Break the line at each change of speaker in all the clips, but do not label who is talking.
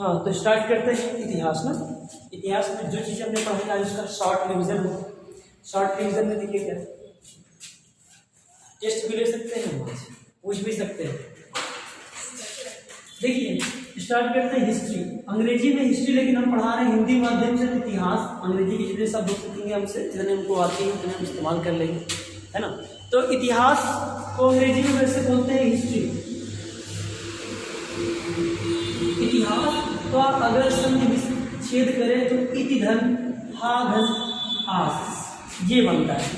हाँ, तो स्टार्ट करते हैं इतिहास में। इतिहास में जो चीज़ हमने पढ़ी आज उसका शॉर्ट रिवीजन हो। शॉर्ट रिवीजन में देखिए क्या टेस्ट भी ले सकते हैं, पूछ भी सकते हैं। देखिए स्टार्ट करते हैं हिस्ट्री। अंग्रेजी में हिस्ट्री, लेकिन हम पढ़ा रहे हैं हिंदी माध्यम से। इतिहास अंग्रेजी के जितने शब्द हो सकेंगे हमसे, जितने हमको आते हैं उतने हम इस्तेमाल कर लेंगे, है ना। तो इतिहास को अंग्रेजी में वैसे बोलते हैं हिस्ट्री। इतिहास तो आप अगर संधि विच्छेद करें तो इति धन हा धन आस ये बनता है।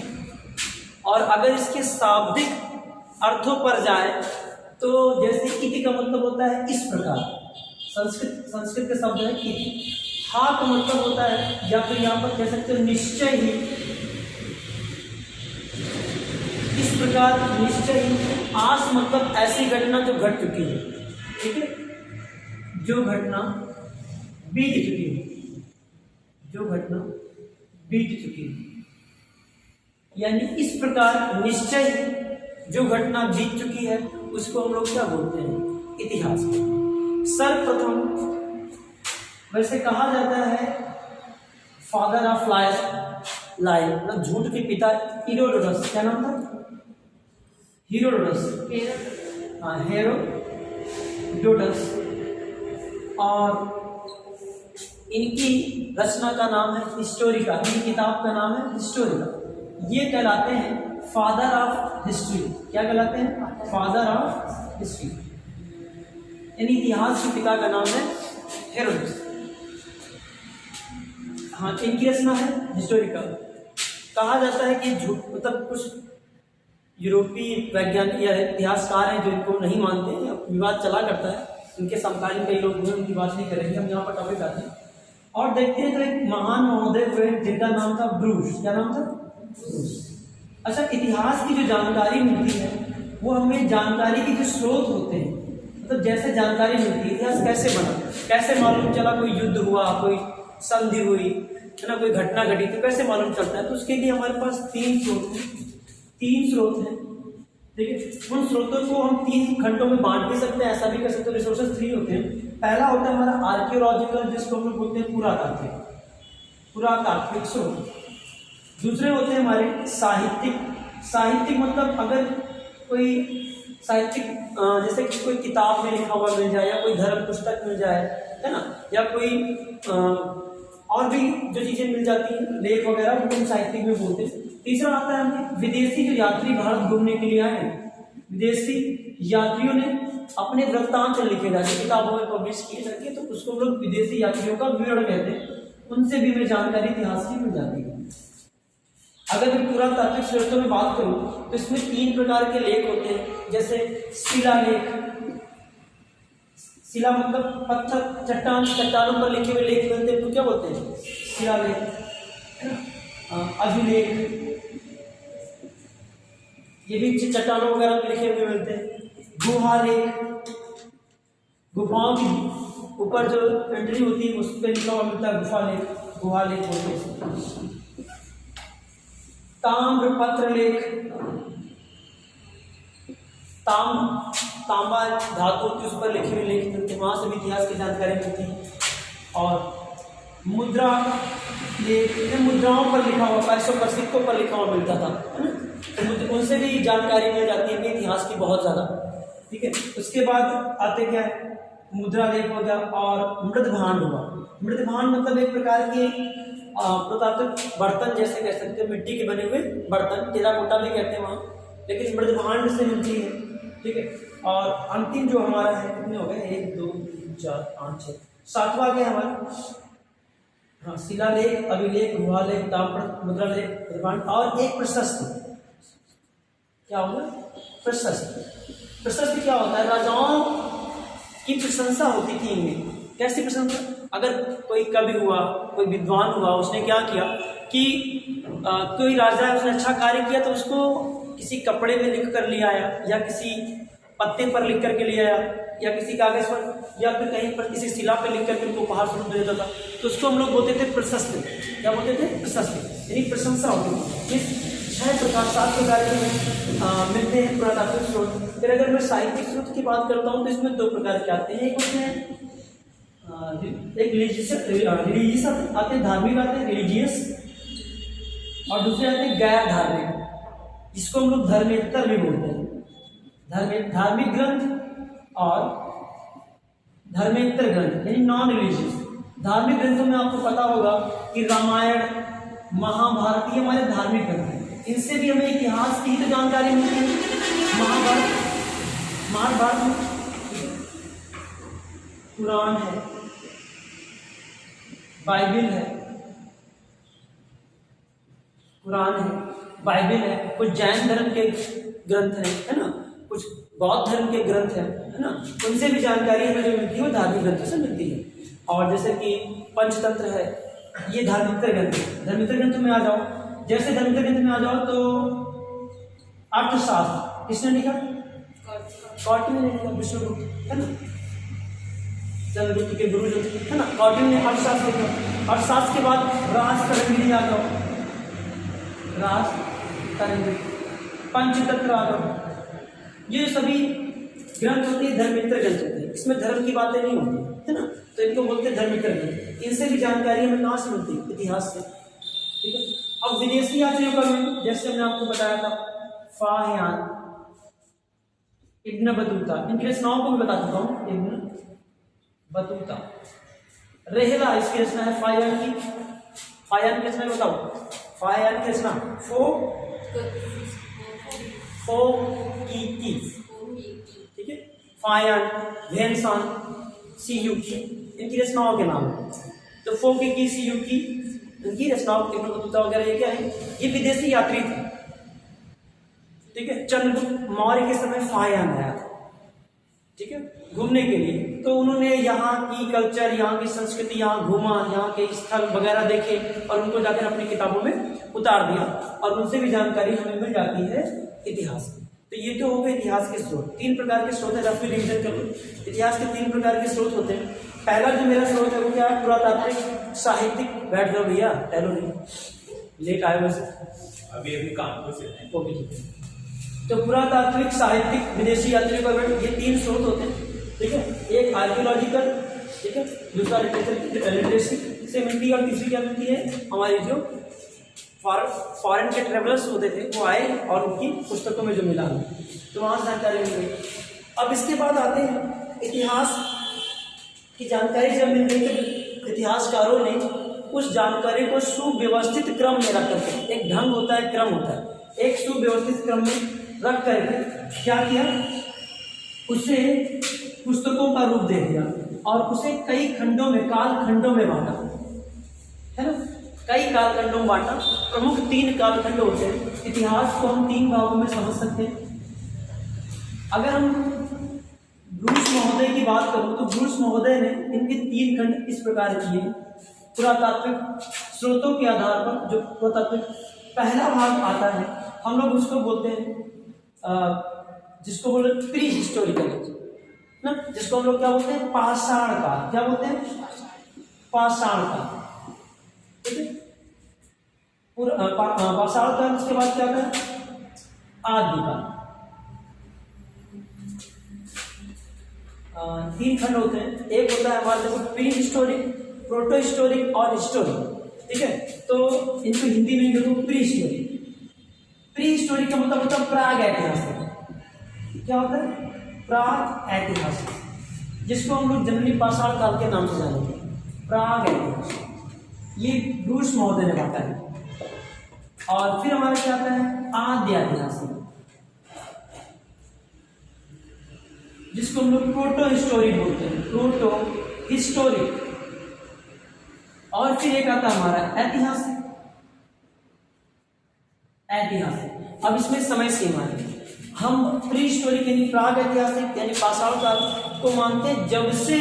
और अगर इसके शाब्दिक अर्थों पर जाए तो जैसे इति का मतलब होता है इस प्रकार, संस्कृत का शब्द है इति। हा का मतलब होता है, या फिर यहाँ पर कह सकते हो निश्चय ही, इस प्रकार निश्चय ही। आस मतलब ऐसी घटना जो घट चुकी है, ठीक है, जो घटना बीत चुकी है, जो घटना बीत चुकी है। यानी इस प्रकार निश्चय जो घटना बीत चुकी है उसको हम लोग क्या बोलते हैं, इतिहास में। सर्वप्रथम वैसे कहा जाता है फादर ऑफ लाई, मतलब झूठ के पिता, हेरोडोटस। क्या नाम था? हेरोडोटस, हाँ हेरोडोटस। और इनकी रचना का नाम है हिस्टोरिका, इनकी किताब का नाम है हिस्टोरिका। ये कहलाते हैं फादर ऑफ हिस्ट्री। क्या कहलाते हैं? Father of history. यानी इतिहास के पिता का नाम है हेरोडोटस। हाँ, इनकी रचना है हिस्टोरिका। कहा जाता है कि मतलब कुछ यूरोपीय वैज्ञानिक या इतिहासकार हैं जो इनको नहीं मानते, विवाद चला करता है। उनके समकालीन कई लोग हुए, उनकी बात नहीं करेंगे हम, यहाँ पर टॉपिक आते हैं। और देखते हैं तो एक महान महोदय हुए जिनका नाम था ब्रूस। क्या नाम था? अच्छा, इतिहास की जो जानकारी मिलती है वो हमें जानकारी के जो स्रोत होते हैं, मतलब जैसे जानकारी मिलती है इतिहास कैसे बना, कैसे मालूम चला कोई युद्ध हुआ, कोई संधि हुई, है ना, कोई घटना घटी, तो कैसे मालूम चलता है। तो उसके लिए हमारे पास तीन स्रोत हैं, ठीक है। उन स्रोतों को हम 3 खंडों में बांट भी सकते हैं, ऐसा भी कर सकते हैं। रिसोर्सेज 3 होते हैं। पहला होता है हमारा आर्कियोलॉजिकल, जिसको हम लोग बोलते हैं पुरातात्विक स्रोत। दूसरे होते हैं हमारे साहित्यिक मतलब अगर कोई साहित्यिक जैसे कि कोई किताब में लिखा हुआ मिल जाए, या कोई धर्म पुस्तक मिल जाए, है ना, या कोई और भी जो चीजें मिल जाती हैं, लेख वगैरह, उनको हम साहित्यिक में बोलते हैं। तीसरा आता है हमें विदेशी जो यात्री भारत घूमने के लिए आए हैं, विदेशी यात्रियों ने अपने वृत्तांत लिखे जाते, किताबों में पब्लिश किए जाते हैं, तो उसको हम लोग विदेशी यात्रियों का विवरण कहते हैं। उनसे भी हमें जानकारी इतिहास की मिल जाती है। अगर मैं पुरातात्विक स्रोतों में बात करूं तो इसमें 3 प्रकार के लेख होते हैं, जैसे शिलालेख। शिला मतलब पत्थर, चट्टानों पर लिखे हुए लेख मिलते हैं, तो क्या बोलते हैं? शिलालेख, है ना। अभिलेख, ये भी चट्टानों वगैरह पर लिखे हुए मिलते हैं। गुहालेख, गुफाओं की ऊपर जो एंट्री होती है उस पर लिखा हुआ मिलता है, गुहालेख बोलते हैं। ताम्रपत्र लेख, तांबा धातु होती है उस पर लिखे हुए लेख मिलते हैं, वहां से भी इतिहास की जानकारी मिलती है। और मुद्रा लेख, मुद्राओं पर लिखा हुआ, पैसों पर, सिक्कों पर लिखा हुआ मिलता था, है ना, तो उनसे भी जानकारी मिल जाती है इतिहास की बहुत ज्यादा, ठीक है। उसके बाद आते क्या है, मुद्रा लेख हो गया। और मृदभांड हुआ। मृदभांड मतलब एक प्रकार के पुरातात्विक बर्तन जैसे कह सकते हैं, मिट्टी के बने हुए बर्तन, टेराकोटा भी कहते हैं वहाँ, लेकिन मृदभांड से मिलती है, ठीक है। और अंतिम जो हमारा है, कितने हो गए, 1 2 3 4 5 6 7वां क्या है हमारा? हाँ, शिलालेख, अभिलेख, गुहालेख, ताम्रपत्र, मुद्रालेख, मृदभांड। और एक प्रशस्ति। क्या होगा? प्रशस्ति क्या होता है? राजाओं की प्रशंसा होती थी इनमें। कैसी प्रशंसा? अगर कोई कवि हुआ, कोई विद्वान हुआ, उसने क्या किया कि कोई राजा उसने अच्छा कार्य किया तो उसको किसी कपड़े में लिख कर ले आया, या किसी पत्ते पर लिख करके ले आया, या किसी कागज पर, या फिर कहीं पर किसी शिला पर लिख करके उनको उपहार स्वरूप दे देता था, तो उसको हम लोग बोलते थे प्रशस्ति। क्या बोलते थे? प्रशस्ति, यानी प्रशंसा होती थी। इस 7 प्रकार के मिलते हैं पुरातात्विक स्रोत। फिर अगर मैं साहित्यिक स्रोत की बात करता हूँ तो इसमें 2 प्रकार के आते हैं। एक होते हैं एक रिलीजियस आते हैं, धार्मिक आते हैं रिलीजियस, और दूसरे आते हैं गैर धार्मिक, जिसको हम लोग धर्मेतर भी बोलते हैं। धार्मिक ग्रंथ और धर्मेतर ग्रंथ यानी नॉन रिलीजियस। धार्मिक ग्रंथों में आपको पता होगा कि रामायण, महाभारत, ये हमारे धार्मिक ग्रंथ हैं। इनसे भी हमें इतिहास की ही तो जानकारी मिलती है। महाभारत में कुरान है, बाइबल है, कुरान है, बाइबल है, कुछ जैन धर्म के ग्रंथ हैं, है ना, कुछ बौद्ध धर्म के ग्रंथ हैं, है ना, उनसे भी जानकारी हमें जो मिलती है वो धार्मिक ग्रंथों से मिलती है। और जैसे कि पंचतंत्र है, ये धार्मिक ग्रंथ है। धार्मिक ग्रंथ में आ जाओ, जैसे धार्मिक ग्रंथ में आ जाओ तो अर्थशास्त्र किसने लिखा? कौटिल्य ने लिखा, विष्णुगुप्त, है ना, चंद्रगुप्त के गुरु जो थे, है ना, कौटिल्य ने अर्थशास्त्र लिखा। अर्थशास्त्र के बाद राजतरंगिणी आ जाओ, राजतरंगिणी, पंचतंत्र आ जाओ। ये सभी ग्रंथ होते हैं, धर्मेतर ग्रंथ होते हैं, इसमें धर्म की बातें नहीं होती, है ना, तो इनको बोलते हैं धर्मेतर ग्रंथ। इनसे भी जानकारी हमें कहाँ से मिलती है? इतिहास से, ठीक है। अब विदेशी यात्रियों का भी, जैसे हमने आपको बताया था, फाहियान, इब्न बतूता, इनकी रचनाओं को भी बता चुका हूँ। इब्न बतूता, रेहला इसकी रचना है फाहियान की। फाहियान की रचना बताओ, फाहियान की रचना ठीक है। फाहियान, भेनसान, सीयूकी, इनकी रचनाओं के नाम है। तो फोकी, सीयूकी, इनकी रचनाओं, इब्न बतूता वगैरह ये क्या है? ये विदेशी यात्री थे, ठीक है। चंद्रगुप्त मौर्य के समय फाहियान आया था, ठीक है, घूमने के लिए। तो उन्होंने यहाँ की कल्चर, यहाँ की संस्कृति, यहाँ घूमा, यहाँ के स्थल वगैरह देखे और उनको जाकर अपनी किताबों में उतार दिया, और उनसे भी जानकारी हमें मिल जाती है इतिहास की। तो ये तो हो गए इतिहास के स्रोत। 3 प्रकार के स्रोत है, रफली रिविजन कर लो। इतिहास के 3 प्रकार के स्रोत होते हैं। पहला जो मेरा स्रोत है वो क्या है? पुरातात्विक, साहित्यिक। बैठ जाओ भैया, टहलो नहीं, लेट आए वैसे,
अभी कानपुर से हैं।
ओके ठीक है। तो पुरातात्विक, साहित्यिक, विदेशी यात्रियों का, ये 3 स्रोत होते हैं, ठीक है। एक आर्कियोलॉजिकल, ठीक है, दूसरा लिटरेसी से मिलती है, और तीसरी क्या मिलती है? हमारी जो फॉरेन के ट्रेवलर्स होते थे वो आए और उनकी पुस्तकों में जो मिला है, तो वहाँ से जानकारी मिल गई। अब इसके बाद आते हैं इतिहास की जानकारी जब मिल गई तो इतिहासकारों ने उस जानकारी को सुव्यवस्थित क्रम में रख करके, एक ढंग होता है, क्रम होता है, एक सुव्यवस्थित क्रम में रख करके क्या किया? उसे पुस्तकों का रूप दे दिया और उसे कई खंडों में, काल खंडों में बांटा, है ना, कई कालखंडों में बांटा। प्रमुख 3 कालखंड होते हैं। इतिहास को हम 3 भागों में समझ सकते हैं। अगर हम ब्रूस महोदय की बात करूं तो ब्रूस महोदय ने इनके 3 खंड इस प्रकार किए। पुरातात्विक स्रोतों के आधार पर जो पुरातात्विक पहला भाग आता है, हम लोग उसको बोलते हैं, जिसको बोलते प्री हिस्टोरिकल ना, जिसको हम लोग क्या बोलते हैं? पाषाण काल। क्या बोलते हैं? पाषाण काल, ठीक है। पाषाण काल, उसके बाद क्या आता है? आदिकाल। 3 खंड होते हैं। एक होता है हमारे देखो प्री हिस्टोरिक, प्रोटो हिस्टोरिक और हिस्टोरिक, ठीक है। तो इनको हिंदी में देखो प्री हिस्टोरिक। प्री हिस्टोरिक का मतलब होता है प्राग ऐतिहासिक। क्या होता है? प्राग ऐतिहासिक, जिसको हम लोग जनरली पाषाण काल के नाम से जानते हैं, प्राग ऐतिहासिक। ये ब्रूस महोदय ने बांटा है। और फिर हमारा क्या आता है? आद्य ऐतिहासिक, जिसको हम लोग प्रोटो हिस्टोरिक बोलते हैं, प्रोटो हिस्टोरिक। और फिर एक आता हमारा ऐतिहासिक। ऐतिहासिक, अब इसमें समय सीमा है। हम प्री हिस्टोरिक यानी प्राग ऐतिहासिक यानी पाषाण काल को मानते हैं जब से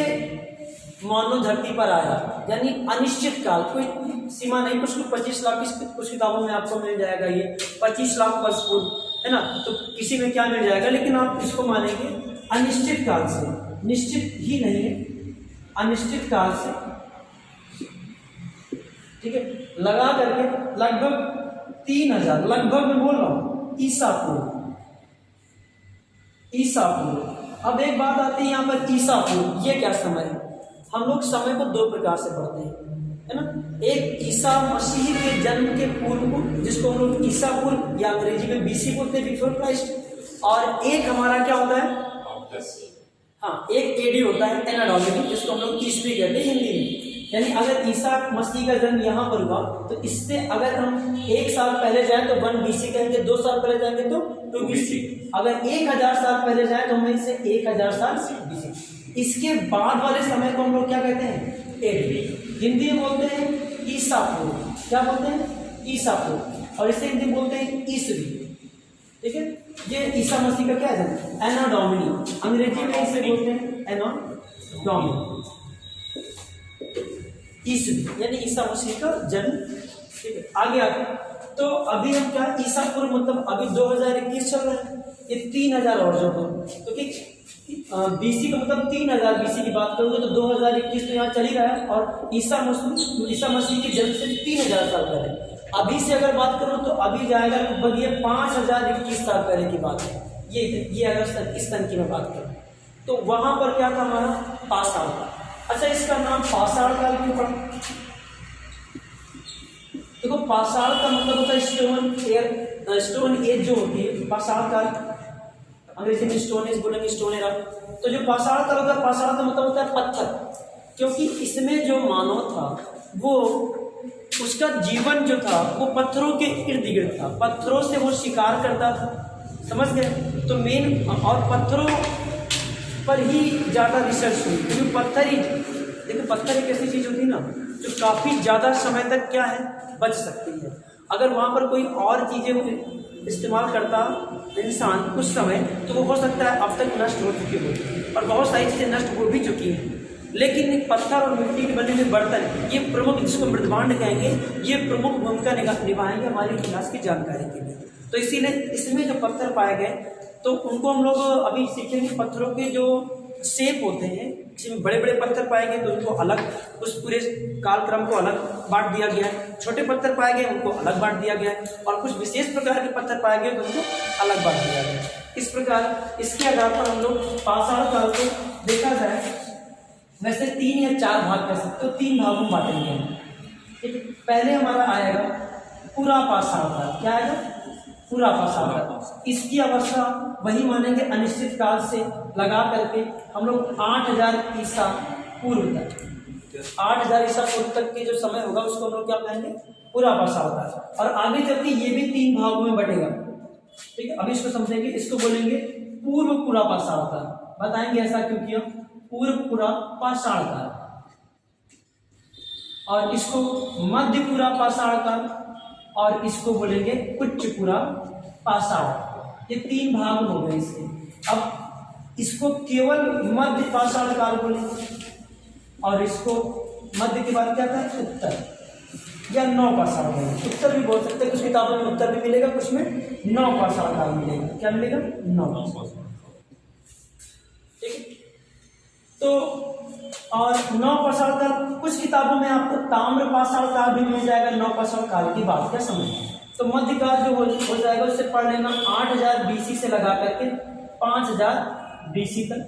मानव धरती पर आया, यानी अनिश्चित काल, कोई सीमा नहीं। कुछ 25 लाख, कुछ किताबों में आपको मिल जाएगा ये 25 लाख वर्ष पूर्व, है ना, तो किसी में क्या मिल जाएगा, लेकिन आप इसको मानेंगे अनिश्चित काल से, निश्चित ही नहीं है, अनिश्चित काल से, ठीक है, लगा करके लगभग 3000, लगभग मैं बोल रहा हूँ, ईसा पूर्व। ईसा पूर्व। अब एक बात आती है यहाँ पर, ईसा पूर्व ये क्या समय है? हम लोग समय को दो प्रकार से पढ़ते हैं, है ना। एक ईसा मसीह के जन्म के पूर्व, जिसको हम लोग ईसा पूर्व या अंग्रेजी में बीसी बोलते हैं, बिफोर क्राइस्ट, और एक हमारा क्या होता है, हाँ, एक एडी होता है, एना डोमिनी, जिसको हम लोग ईस्वी कहते हैं हिंदी में। यानी अगर ईसा मसीह का जन्म यहाँ पर हुआ तो इससे अगर हम 1 साल पहले जाए तो 1 BC कहेंगे, 2 साल पहले जाएंगे तो 2 BC, अगर 1000 साल पहले जाए तो हम इसे 1000 साल BC। इसके बाद वाले समय को हम लोग क्या कहते हैं, एडी। हिंदी में बोलते हैं ईसा पूर्व, क्या बोलते हैं, ईसा पूर्व, और इसे हिंदी में बोलते हैं ईसवी, ठीक है। ये ईसा मसीह का क्या है, एना डोमिनी, अंग्रेजी में इसे बोलते हैं एना डोमिनी, ईसवी, यानी ईसा मसीह का जन्म, ठीक है। आगे तो अभी हम क्या, ईसा पूर्व मतलब अभी 2021 चल रहा है, ये 3000 और जोड़ो, क्योंकि BC का मतलब 3000 BC की बात करोगे तो 2021 तो यहाँ चल ही रहा है, और ईसा मसीह के जन्म से 3000 साल पहले। अभी से अगर बात करो तो अभी जाएगा लगभग ये 5021 साल पहले की बात है। ये अगर इस सन की मैं बात करूँ तो वहां पर क्या था हमारा, पाषाण काल। अच्छा, इसका नाम पाषाण काल क्यों पड़ा? देखो, पाषाण का मतलब होता है स्टोन एज जो होती है, पाषाण काल, अंग्रेजी में स्टोन एज बोलेंगे, स्टोन एरा। तो जो पाषाण काल होता है, पाषाण का मतलब होता है पत्थर, क्योंकि इसमें जो मानव था वो, उसका जीवन जो था वो पत्थरों के इर्द गिर्द था, पत्थरों से वो शिकार करता था, समझ गए। तो मेन और पत्थरों पर ही ज़्यादा रिसर्च हुई, क्योंकि पत्थर ही, देखिए पत्थर एक ऐसी चीज़ होती है ना जो काफ़ी ज़्यादा समय तक क्या है, बच सकती है। अगर वहाँ पर कोई और चीज़ें इस्तेमाल करता इंसान कुछ समय, तो वो हो सकता है अब तक नष्ट हो चुकी हो, और बहुत सारी चीज़ें नष्ट हो भी चुकी हैं। लेकिन पत्थर और मिट्टी के बने हुए बर्तन, ये प्रमुख, जिसको मृदभांड कहेंगे, ये प्रमुख भूमिका निभाएंगे हमारे इतिहास की जानकारी के लिए। तो इसीलिए इसमें जो पत्थर पाए गए तो उनको हम लोग अभी सीखेंगे। पत्थरों के जो शेप होते हैं, इसमें बड़े बड़े पत्थर पाए गए तो उनको अलग, उस पूरे कालक्रम को अलग बांट दिया गया है। छोटे पत्थर पाए गए उनको अलग बांट दिया गया है, और कुछ विशेष प्रकार के पत्थर पाए गए तो उनको अलग बांट दिया गया है। इस प्रकार इसके आधार पर हम लोग पाषाण काल को देखा जाए, वैसे 3 या 4 भाग कर सकते हो, 3 भागों में बांटेंगे हम, ठीक है। पहले हमारा आएगा पूरा पाषाण काल, क्या आएगा, पूरा पाषाण काल। इसकी अवस्था वही मानेंगे अनिश्चित काल से लगा करके हम लोग 8000 ईसा पूर्व तक, 8000 ईसा पूर्व तक के जो समय होगा उसको हम लोग क्या कहेंगे, पूरा पाषाण काल। और आगे चल के ये भी 3 भागों में बटेगा, ठीक है। अभी इसको समझेंगे, इसको बोलेंगे पूर्व पूरा पाषाण काल। बताएंगे ऐसा क्यों किया, पूर्व पूरा पाषाण काल, और इसको मध्य पूरा पाषाण काल, और इसको बोलेंगे उच्च पूरा पाषाण। ये 3 भाग हो गए इसके। अब इसको केवल मध्य पाषाण काल बोलेंगे, और इसको मध्य के बाद क्या था, उत्तर या नौ पाषाण काल। उत्तर भी बोल सकते हैं, कुछ किताबों में उत्तर भी मिलेगा, कुछ में नौ पाषाण काल मिलेगा। क्या मिलेगा, नौ, ठीक है। तो और नौ पाषाण काल, कुछ किताबों में आपको ताम्र पाषाण काल भी मिल जाएगा। नौ पाषाण काल की बात क्या समझ, तो मध्यकाल जो हो जाएगा उससे पढ़ लेना 8000 BC से लगा करके 5000 BC तक,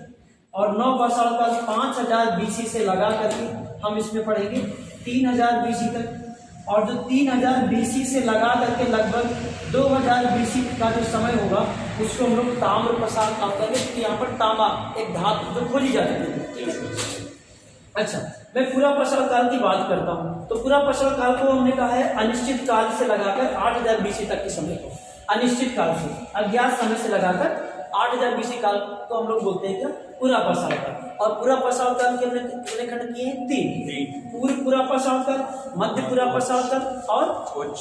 और नौ पाषाण काल 5000 BC से लगा करके हम इसमें पढ़ेंगे 3000 BC तक, और जो 3000 BC से लगा करके लगभग 2000 BC का जो समय होगा उसको हम लोग ताम्र पाषाण काल करेंगे। यहाँ पर तांबा एक धातु जो खोजी जाती है, ठीक है। अच्छा, मैं पूरा पाषाण काल की बात करता हूँ। तो पूरा पाषाण काल को हमने कहा है अनिश्चित काल से लगाकर 8000 BC तक के समय को, अनिश्चित काल से, अज्ञात समय से लगाकर 8000 BC काल को हम लोग बोलते हैं क्या, पूरा पाषाण काल। और पूरा पाषाण काल के हमने खंड किए हैं 3, पूर्व पूरा पाषाण काल, मध्य पूरा पाषाण काल और उच्च।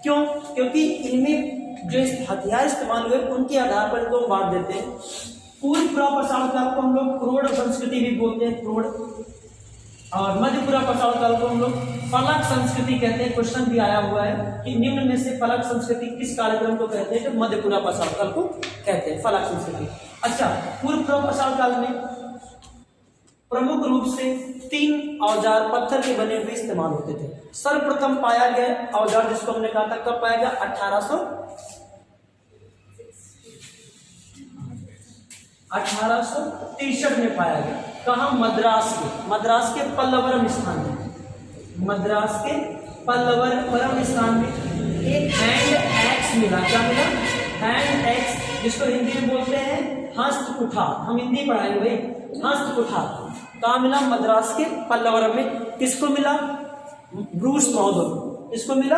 क्यों, क्योंकि इनमें जो हथियार इस्तेमाल हुए उनके आधार पर इनको हम बांट देते हैं। पूर्व पूरा पाषाण काल को हम लोग क्रोड़ संस्कृति भी बोलते हैं, क्रोड़, और मध्य पूरा पाषाण काल को हम लोग फलक संस्कृति कहते हैं। क्वेश्चन भी आया हुआ है कि निम्न में से फलक संस्कृति किस कार्यक्रम को कहते हैं, तो मध्य पूरा पाषाण काल को कहते हैं फलक संस्कृति। अच्छा, पूर्व पूरा पाषाण काल में प्रमुख रूप से 3 औजार पत्थर के बने हुए इस्तेमाल होते थे। सर्वप्रथम पाया गया औजार जिसको हमने कहा था कब पाया गया, 1863 में पाया गया। कहाँ? मद्रास के पल्लवरम स्थान में, मद्रास के पल्लवरम स्थान में एक हैंड एक्स मिला। क्या मिला? हैंड एक्स, जिसको हिंदी में बोलते हैं हस्त कुठार। हम हिंदी पढ़ाएंगे भाई, हस्त कुठार। कहाँ मिला? मद्रास के पल्लवरम में। किसको मिला? ब्रूस महोदय। किसको मिला?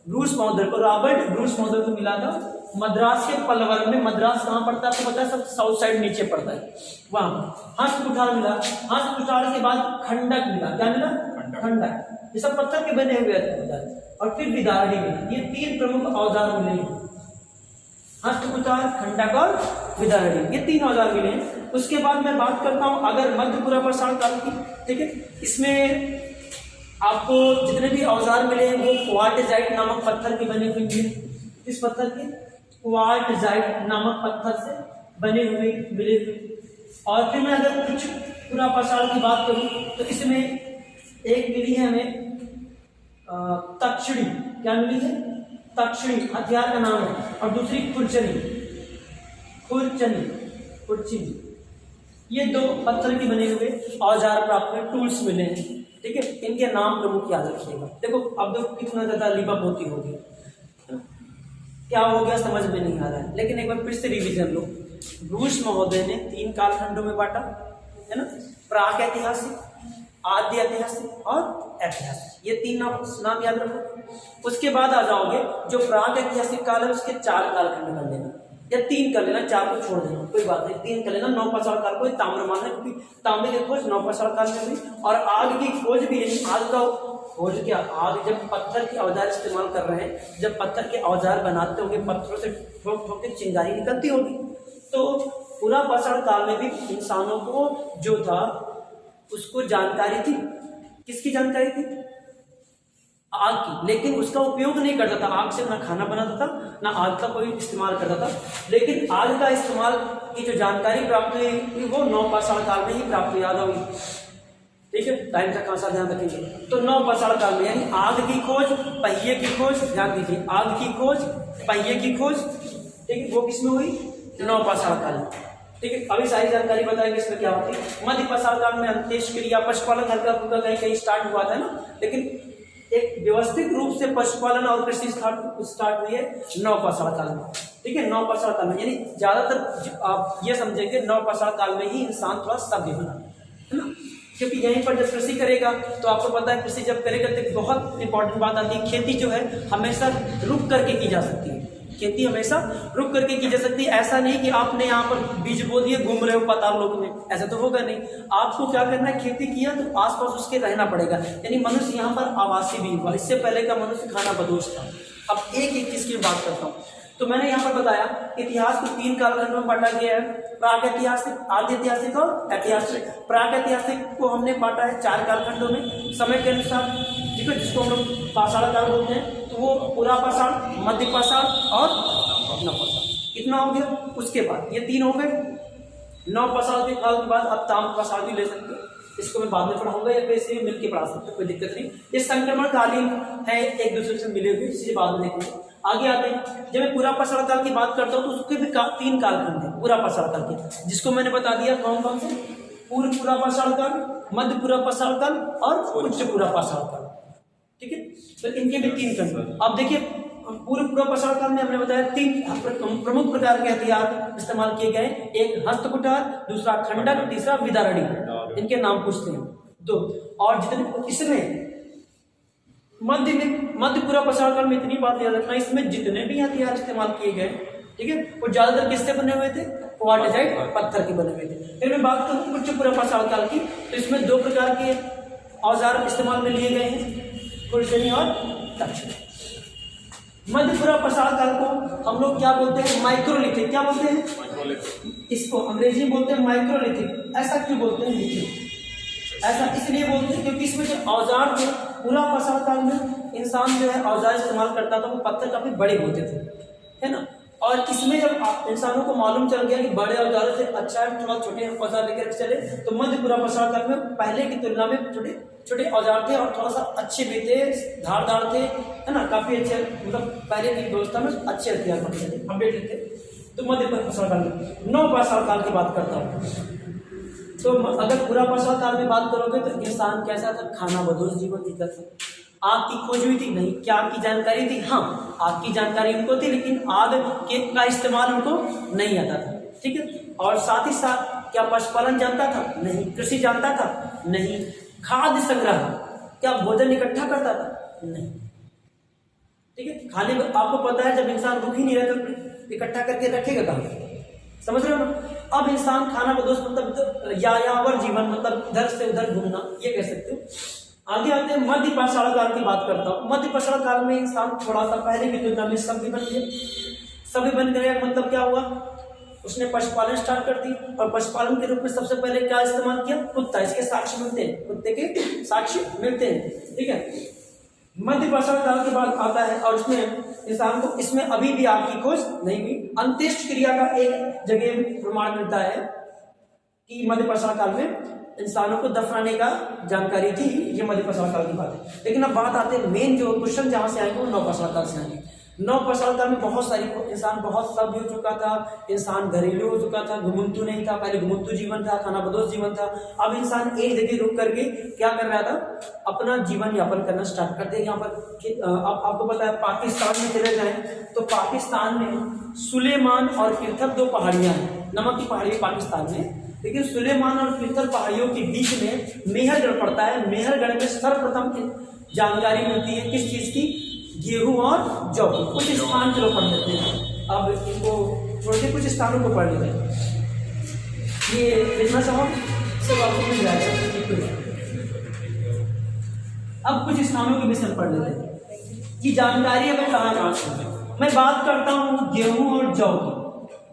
ब्रूस महोदय को, रॉबर्ट ब्रूस महोदय को मिला था मद्रास के पल्लवरम में। मद्रास कहाँ पड़ता है आपको पता है? सब साउथ साइड नीचे पड़ता है, वहाँ हस्त कुठार मिला। हस्त कुठार के बाद खंडक मिला। क्या मिला? खंडक। ये सब पत्थर के बने हुए हैं। और फिर विदारणी मिली। ये 3 प्रमुख औजार मिले, हस्त कुठार, खंडक और विदारणी, ये 3 औजार मिले हैं। उसके बाद मैं बात करता हूँ अगर मध्य पूर्व पाषाण काल की, ठीक है। इसमें आपको जितने भी औजार मिले हैं वो क्वार्टजाइट नामक पत्थर के बने हुए मिले। इस पत्थर के क्वार्टजाइट नामक पत्थर से बने हुए मिले हुए। और फिर मैं अगर कुछ पूर्व पाषाण की बात करूं तो इसमें एक मिली है हमें तक्षणी। क्या मिली है? तक्षणी हथियार का नाम है। और दूसरी खुरचनी। ये 2 पत्थर के बने हुए औजार प्राप्त हुए, टूल्स मिले हैं, ठीक है। इनके नाम प्रमुख याद रखिएगा। देखो अब देखो कितना ज्यादा लिपापोती हो गया, क्या हो गया समझ में नहीं आ रहा है, लेकिन एक बार फिर से रिवीजन लो। ब्रूस महोदय ने 3 कालखंडों में बांटा है ना, प्राक ऐतिहासिक, आद्य ऐतिहासिक और ऐतिहासिक। ये 3 नाम याद रखो। उसके बाद आ जाओगे जो प्राक ऐतिहासिक काल है उसके 4 कालखंड कर लेना, या 3 कर लेना, 4 को छोड़ देना, कोई बात नहीं, 3 कर लेना। नवपाषाण काल को ताम्रमान है क्योंकि तांबे की खोज नवपाषाण काल में हुई। और आग की खोज भी नहीं, आग का खोज क्या? आग जब पत्थर के औजार इस्तेमाल कर रहे हैं, जब पत्थर के औजार बनाते होंगे, पत्थरों से ठोक ठोक के चिंगारी निकलती होगी। तो पूरा पाषाण काल में भी इंसानों को जो था उसको जानकारी थी। किसकी जानकारी थी? आग की। लेकिन उसका उपयोग नहीं करता था। आग से ना खाना बनाता था, ना आग का कोई इस्तेमाल करता था। लेकिन आग का इस्तेमाल की जो जानकारी प्राप्त हुई वो नवपाषाण काल में ही प्राप्त हुई। याद होगी, ठीक है। टाइम का खासा ध्यान रखेंगे। तो नवपाषाण काल में यानी आग की खोज, पहिए की खोज, ध्यान दीजिए, आग की खोज, पहिए की खोज, ठीक है, वो किसमें हुई? नवपाषाण काल में, ठीक है। अभी सारी जानकारी बताएंगे इसमें क्या होती है। मध्य पाषाण काल में अंत्येष्टि क्रिया, पशुपालन हल्का फुल्का कहीं कहीं स्टार्ट हुआ था ना, लेकिन एक व्यवस्थित रूप से पशुपालन और कृषि स्टार्ट हुई है नवपाषाण काल में, ठीक है। नवपाषाण काल में यानी ज्यादातर आप ये समझेंगे नवपाषाण काल में ही इंसान थोड़ा सभ्य बना है ना, क्योंकि यहीं पर जब कृषि करेगा तो आपको पता है कृषि जब करेगा तो बहुत इंपॉर्टेंट बात आती है, खेती जो है हमेशा रुक करके की जा सकती है। खेती हमेशा रुक करके की जा सकती है। ऐसा नहीं कि आपने यहाँ पर बीज बो दिए घूम रहे हो पाताल लोक में, ऐसा तो होगा नहीं। आपको क्या करना है, खेती किया तो आसपास उसके रहना पड़ेगा। यानी मनुष्य यहाँ पर आवासी भी हुआ, इससे पहले का मनुष्य खाना बदोश था। अब एक एक चीज की बात करता हूँ। तो मैंने यहाँ पर बताया इतिहास को 3 कालखंडों में बांटा गया है, प्राक ऐतिहासिक, आद्य ऐतिहासिक और ऐतिहासिक। प्राक ऐतिहासिक को हमने बांटा है 4 कालखंडों में समय के अनुसार, ठीक है, जिसको हम लोग पाषाण काल बोलते हैं। तो वो पूरा पाषाण, मध्य पाषाण और नवपाषाण, इतना हो गया। उसके बाद ये 3 हो गए। नवपाषाण के काल के बाद अब ताम्रपाषाण भी ले सकते हैं, इसको मैं बाद में पढ़ाऊंगा या फिर इसे मिलकर पढ़ा सकते हैं, कोई दिक्कत नहीं। ये संक्रमणकालीन है, एक दूसरे से मिले हुए, इसे बाद में देखेंगे। आगे आते हैं, जब मैं पूरा पाषाण काल की बात करता हूँ तो उसके भी 3 कालखंड है पूरा पाषाण काल के, जिसको मैंने बता दिया कौन कौन से, पूर्व पूरा पाषाण काल, मध्य पूरा पाषाण काल और उच्च पूरा पाषाण काल, ठीक है। तो इनके भी 3 खंड। अब देखिए पूर्व पूरा पाषाण काल में हमने बताया 3 प्रमुख प्रकार के हथियार इस्तेमाल किए गए, एक हस्त कुठार, दूसरा खंडक, तीसरा विदारणी। इनके नाम पूछते हैं 2। और जितने इसमें मध्य पूरा पाषाण काल में इतनी बात याद रखना, इसमें जितने भी हथियार इस्तेमाल किए गए, ठीक है, वो ज्यादातर किससे बने हुए थे? क्वार्टजाइट पत्थर के बने हुए थे। फिर मैं बात करूँ उच्च पूरा पाषाण काल की, तो इसमें 2 प्रकार के औजार इस्तेमाल में लिए गए हैं, खुरचनी और तक्षणी। मध्य पूरा पाषाण काल को हम लोग क्या बोलते हैं? माइक्रोलिथिक। क्या बोलते हैं इसको? अंग्रेजी में बोलते हैं माइक्रोलिथिक। ऐसा क्यों बोलते हैं? लिथिक ऐसा इसलिए बोलते हैं क्योंकि इसमें जो औजार थे पूरा पाषाण काल में इंसान जो है औजार इस्तेमाल करता था वो पत्थर काफी बड़े होते थे, है ना। और इसमें जब इंसानों को मालूम चल गया कि बड़े औजारों से अच्छा है थोड़ा छोटे औजार लेकर चले, तो मध्य पूरा पाषाण काल में पहले की तुलना में छोटे छोटे औजार थे और थोड़ा सा अच्छे भी थे, धारदार थे, है ना, काफी अच्छे, मतलब पहले की व्यवस्था में अच्छे हथियार बनते थे, अपडेटेड थे। तो मध्य पूरा पाषाण काल में। नवपाषाण काल की बात करता हूँ। तो अगर पूरा वर्षा काल में बात करोगे तो इंसान कैसा था, खाना बदोश जीवन जीता था। आग की खोज हुई थी नहीं, क्या आग की जानकारी थी, हाँ आग की जानकारी उनको थी, लेकिन आग के का इस्तेमाल उनको नहीं आता था, ठीक है। और साथ ही साथ क्या पशुपालन जानता था, नहीं। कृषि जानता था, नहीं। खाद्य संग्रह, क्या भोजन इकट्ठा करता था, नहीं, ठीक है। खाने में आपको पता है जब इंसान भूख ही नहीं रहता तो इकट्ठा करके रखेगा कहाँ, समझ रहे हो ना। अब इंसान खाना बदोश मतलब यायावर जीवन, मतलब इधर से उधर घूमना, ये कह सकते हो। आगे आते हैं मध्य पाषाण काल की बात करता हूँ। मध्य पाषाण काल में इंसान थोड़ा सा पहले की तुलना में सभ्य बन गए। सभ्य बन गए मतलब क्या हुआ, उसने पशुपालन स्टार्ट कर दी, और पशुपालन के रूप में सबसे पहले क्या इस्तेमाल किया, कुत्ता। इसके साक्ष्य मिलते हैं, कुत्ते के साक्ष्य मिलते हैं, ठीक है। मध्य पाषाण काल के बाद आता है और उसमें इंसान को, इसमें अभी भी आग की खोज नहीं हुई। अंत्येष्टि क्रिया का एक जगह प्रमाण मिलता है कि मध्य पाषाण काल में इंसानों को दफनाने का जानकारी थी, ये मध्य पाषाण काल की बात है। लेकिन अब बात आते हैं मेन जो क्वेश्चन जहां से आएंगे वो नव पाषाण काल से आएंगे। नव पाषाण काल में बहुत सारी इंसान बहुत सभ्य हो चुका था, इंसान घरेलू हो चुका था, घुमंतु नहीं था। पहले घुमंतु जीवन था, खाना बदोश जीवन था। अब इंसान एक जगह रुक करके क्या कर रहा था, अपना जीवन यापन करना स्टार्ट करते हैं। यहाँ पर आपको पता है पाकिस्तान में चले जाएं तो पाकिस्तान में सुलेमान और किरथक दो पहाड़ियां हैं, नमक की पहाड़ी पाकिस्तान में। लेकिन सुलेमान और किरथक पहाड़ियों के बीच में मेहरगढ़ पड़ता है। मेहरगढ़ में सर्वप्रथम जानकारी मिलती है किस चीज की, गेहूं और जौ की। कुछ स्थान चलो पढ़ लेते हैं, अब इनको छोड़ के कुछ स्थानों को पढ़ लेते हैं। ये देखना चाहो सब आपको मिल जाएगा। अब कुछ स्थानों के विषय पढ़ लेते हैं कि जानकारी हमें कहाँ से। मैं बात करता हूँ गेहूं और जौ की,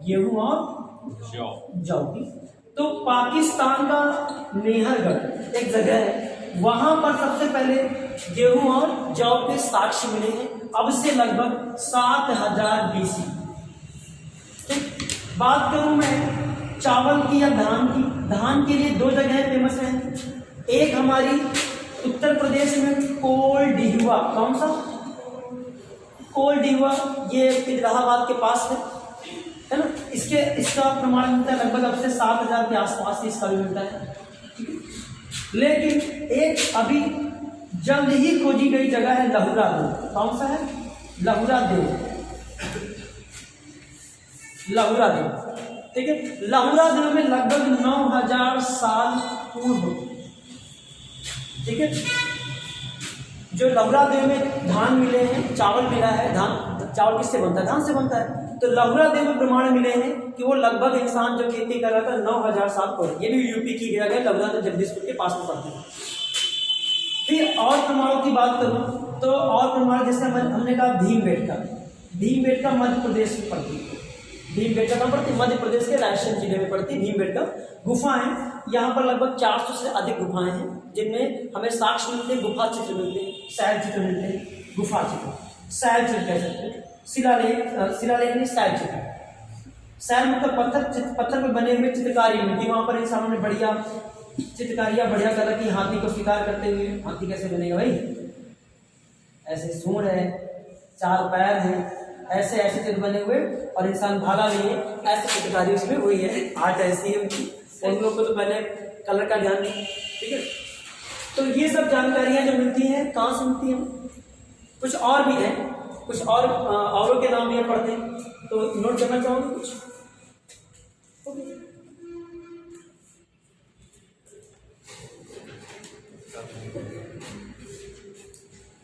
गेहूं और जौ की। तो पाकिस्तान का मेहरगढ़ एक जगह है, वहां पर सबसे पहले गेहूं और जौ के साक्ष्य मिले हैं, अब से लगभग 7000 BC। बात करूं मैं चावल की या धान की, धान के लिए दो जगह फेमस हैं। एक हमारी उत्तर प्रदेश में कोलडिहुआ, कौन सा, कोलडिहुआ, ये इलाहाबाद के पास है ना। इसका प्रमाण मिलता है लगभग अब से 7000 के आसपास इसका भी मिलता है। लेकिन एक अभी जल्द ही खोजी गई जगह है लहुरा देव। कौन सा है, लहुरा देव, लहुरा देव, ठीक है। लहुरा देव में लगभग 9000 साल पूर्व, ठीक है। जो लहुरा देव में धान मिले हैं, चावल मिला है, धान, चावल किससे बनता है, धान से बनता है। तो लहुरा देव में प्रमाण मिले हैं कि वो लगभग इंसान जो खेती कर रहा था 9000 साल पहले। ये भी यूपी की जगह है, लहुरा देव जगदीशपुर के पास में पड़ती है। फिर और प्रमाणों की बात करूं तो और प्रमाण जैसे हमने कहा भीमबेटका, भीमबेटका मध्य प्रदेश में पड़ती है। भीमबेटका कहाँ पड़ती है, मध्य प्रदेश के रायसेन जिले में पड़ती है भीमबेटका। गुफाएं यहाँ पर लगभग 400 से अधिक गुफाएं हैं, जिनमें हमें साक्ष्य मिलते हैं, गुफा चित्र मिलते हैं, शैल चित्र मिलते हैं, गुफा चित्र, शैल चित्र कह सकते हैं। शिलालेख में शैल चित्र, शैल मतलब पत्थर पे बने हुए चित्रकारी मिलती है। वहां पर इंसानों ने बढ़िया चित्रकारियां बढ़िया कर रखी, हाथी को शिकार करते हुए। हाथी कैसे बनेगा भाई, ऐसे सूंड है, 4 पैर है, ऐसे ऐसे चित्र बने हुए, और इंसान भागा नहीं है, ऐसे चित्रकारी उसमें हुई है। आर्ट ऐसी है उनकी, उन लोगों को तो पहले कलर का ध्यान नहीं, ठीक है। तो ये सब जानकारियां जो मिलती हैं कहाँ से मिलती हैं, कुछ और भी है, कुछ और औरों के नाम भी पढ़ते हैं, तो नोट करना चाहोगे कुछ,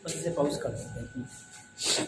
बस इसे पॉज कर सकते हैं।